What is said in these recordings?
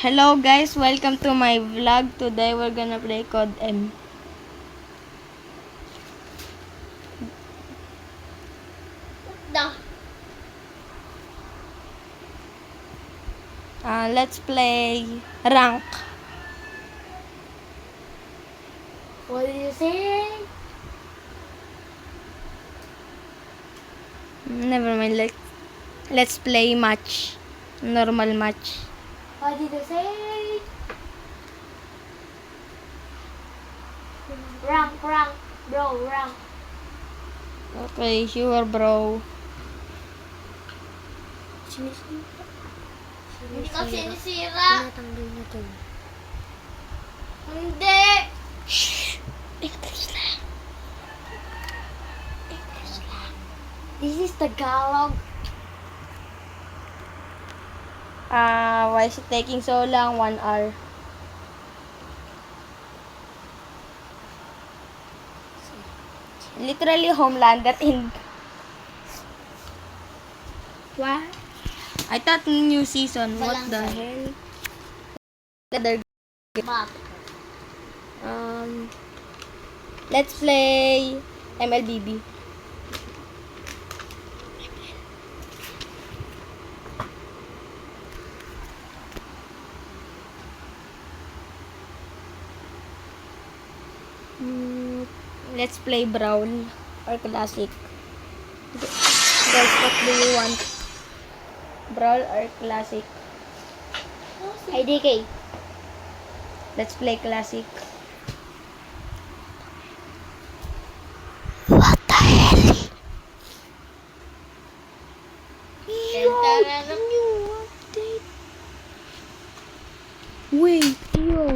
Hello guys, welcome to my vlog. Today we're gonna play Code M. Let's play rank. What did you say? Never mind. Let's play match. Normal match. What did you say? Rank, bro, rank. Okay, sure bro. Hindi ka sinisira. Tinatanggal na to. Hindi. English lang. This is Tagalog. Why is it taking so long? 1 hour. Literally Homelander in... What? I thought new season. What Walang the say. hell? Map. Let's play MLBB. Let's play Brawl or Classic. Guys, what do you want? Brawl or Classic? IDK. Let's play Classic. Wait, yo.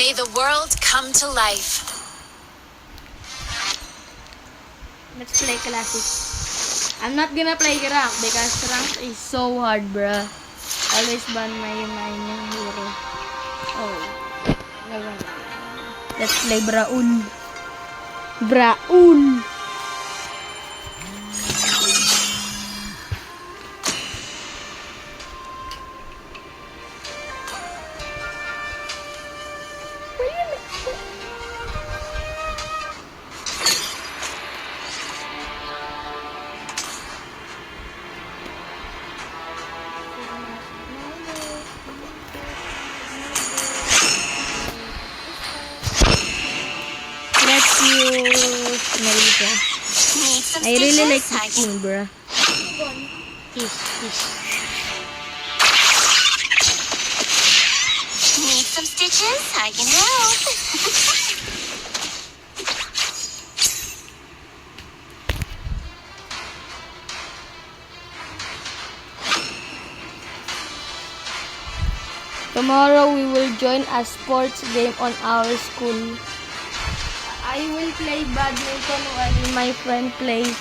May the world come to life. Let's play Classic. I'm not gonna play rank because rank is so hard, bruh. Always ban my main hero. Oh. Never mind. Let's play Braul. Braul. Let's use Melissa. Need some I really like stitches? I this skin, bruh. Need some stitches? I can help. Tomorrow we will join a sports game on our school. I will play badminton while my friend plays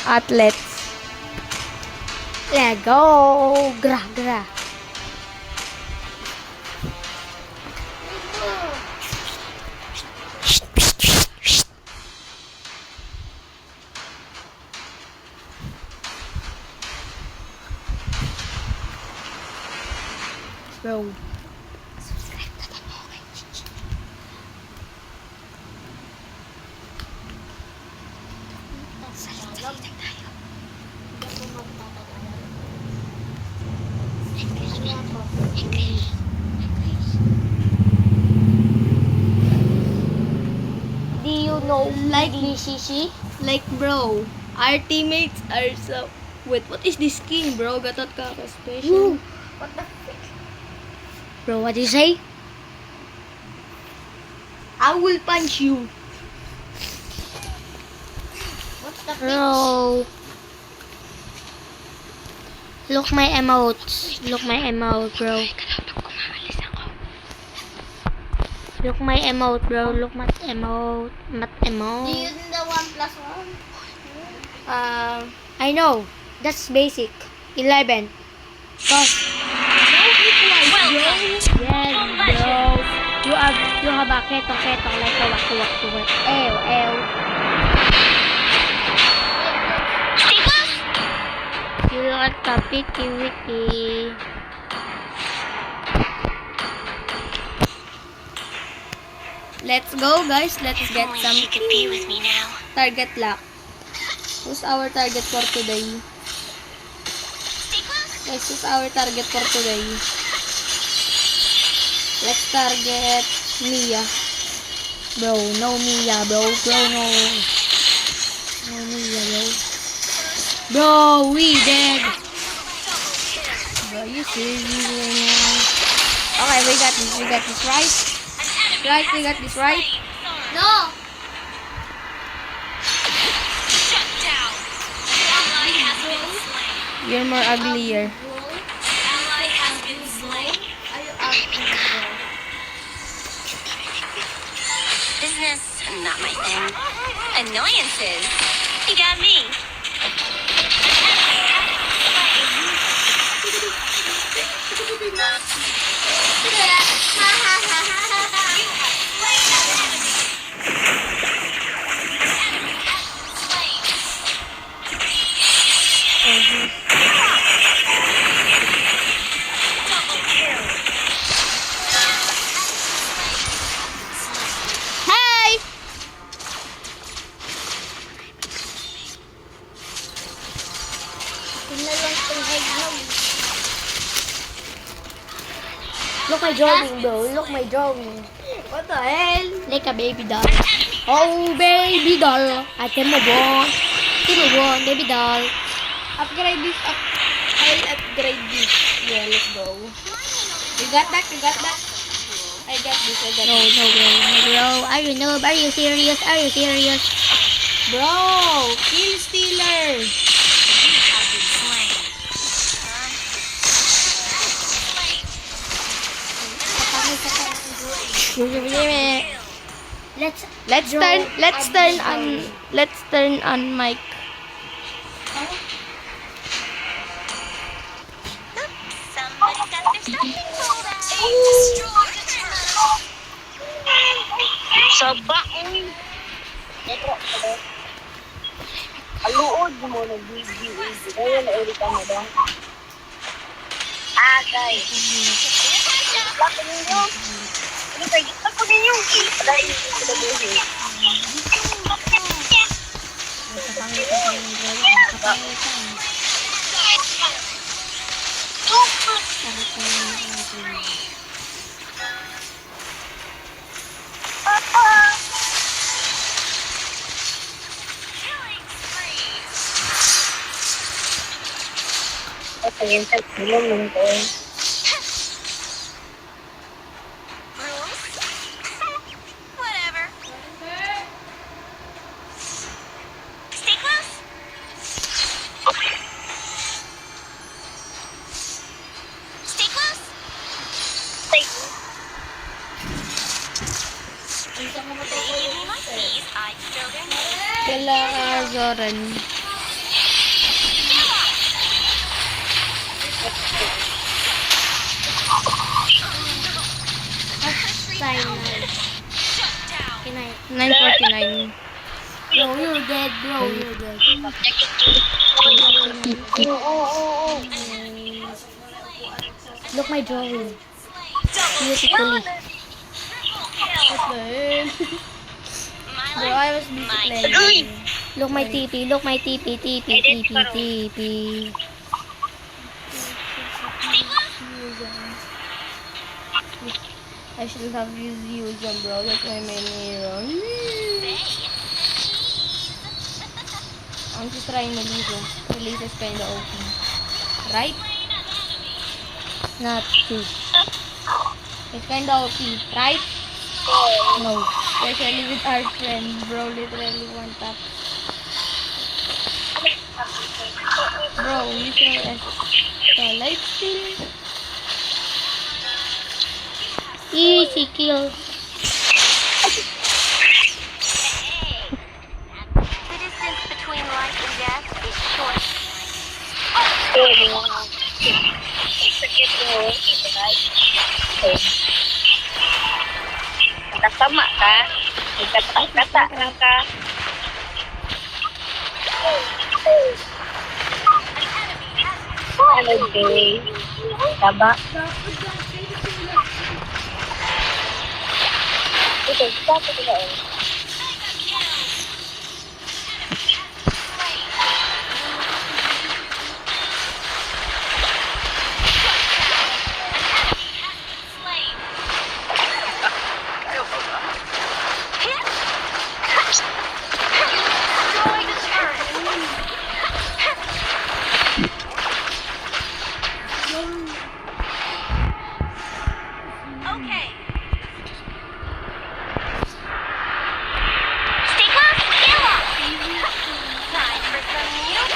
athletes. Let's go. Gra, gra. Bro. Do you know Like- BCC? Like bro, our teammates are so... Wait, what is this skin, bro? Gatot ka special. What the frick? Bro, what do you say? I will punch you. What the frick? Bro. Look my emotes. Look my emote, bro. Look my emote, bro. Look my emote. Mat Do emote. you do the 1+1? I know. That's basic. 11. Cause Welcome. yes, bro. You have a keto like a wak. Ew. Stay close. You look at the picky wiki. Let's go, guys. Let's If get only some she could be with me now. target lock. Who's our target for today? Stay close. Guys, who's our target for today? Let's target Mia. Bro, no Mia, bro. No Mia, bro. Bro, we dead. Bro, you serious? Okay, we got this, right? Right, we got this, right? No! Shut down. Ally has been slain. You're more uglier. Ally has been slain. Are you ugly, bro? Business, not my thing. Annoyances. You got me. Hey! Look my drawing, bro. Look my drawing. What the hell? Like a baby doll. Oh, baby doll. Ate mo bon. Baby doll. Upgrade this. I'll upgrade this. Yeah, let's go. You got that? I got this. No, bro. Are you noob? Are you serious? Bro, kill stealer. Let's Let's turn on mic. Somebody got their stuffing pulled out. Destroy the turtle. Sabaon. Aluod mo na video. Ngayon na ulit ka na ba? Guys. Bakit ninyo? Ano kayo? Bakit ninyo? Dahil sa buhay. Ayan sa tulong ko. Rules? Whatever. Stay close. Stay close. They give me my keys, I still their name. Kila Zoran. Shut down. 9:49. Bro, you're dead, bro. Look my drawing. Beautifully. What the hell? Bro, I was busy playing. Look my TP. I should have used them, bro. That's my main hero. I'm just trying Melissa. Melissa's kinda OP. Right? Not two. It's kinda OP, right? No. Especially with our friend, bro. Literally one tap. Bro, you can life steal. Easy kill. Sakit mo. Kasama ka. Nagkata lang ka. Ano day? Taba. Ito, dapat ko lang. Okay. Stay calm, scale up. Time for some new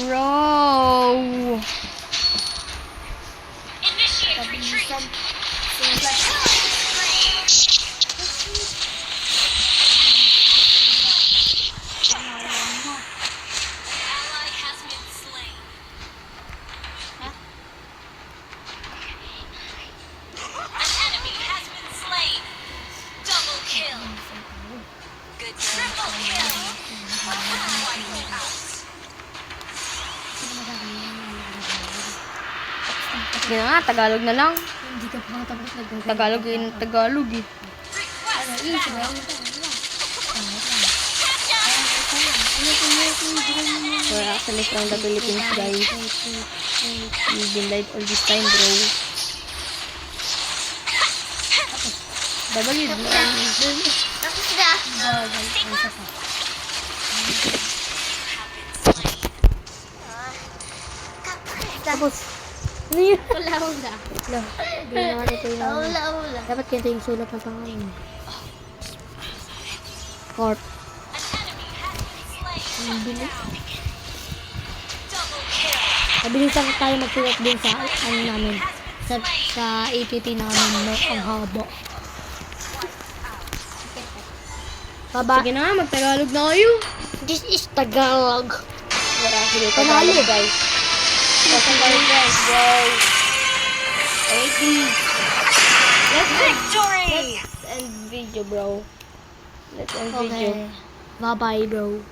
Bro. initiate retreat. Ally has been slain. An enemy has been slain. Double kill. Good triple kill. Sige na nga, Tagalog na lang. Hindi ka pa tapos nag-go. Tagalog yun, Tagalog eh. We're actually from the Philippines, guys. We've been live all this time, bro. Babagid mo. Tapos na. Tapos. Ano yun? Hula-hula. Wala. Hindi naman ito yung... Hula-hula. Dapat ganito yung sulat ng pangalan. Corp. Ang bilis. Mabilisan tayo magsulat din sa ano namin. Sa APT namin no, ang haba. Baba. Sige na nga, mag-Tagalog na kayo. This is Tagalog. Wala sila Panalo. Tagalog, guys. Tagalog, guys, bro. Victory! Let's end video, bro. Let's end video. Okay. Bye-bye, bro.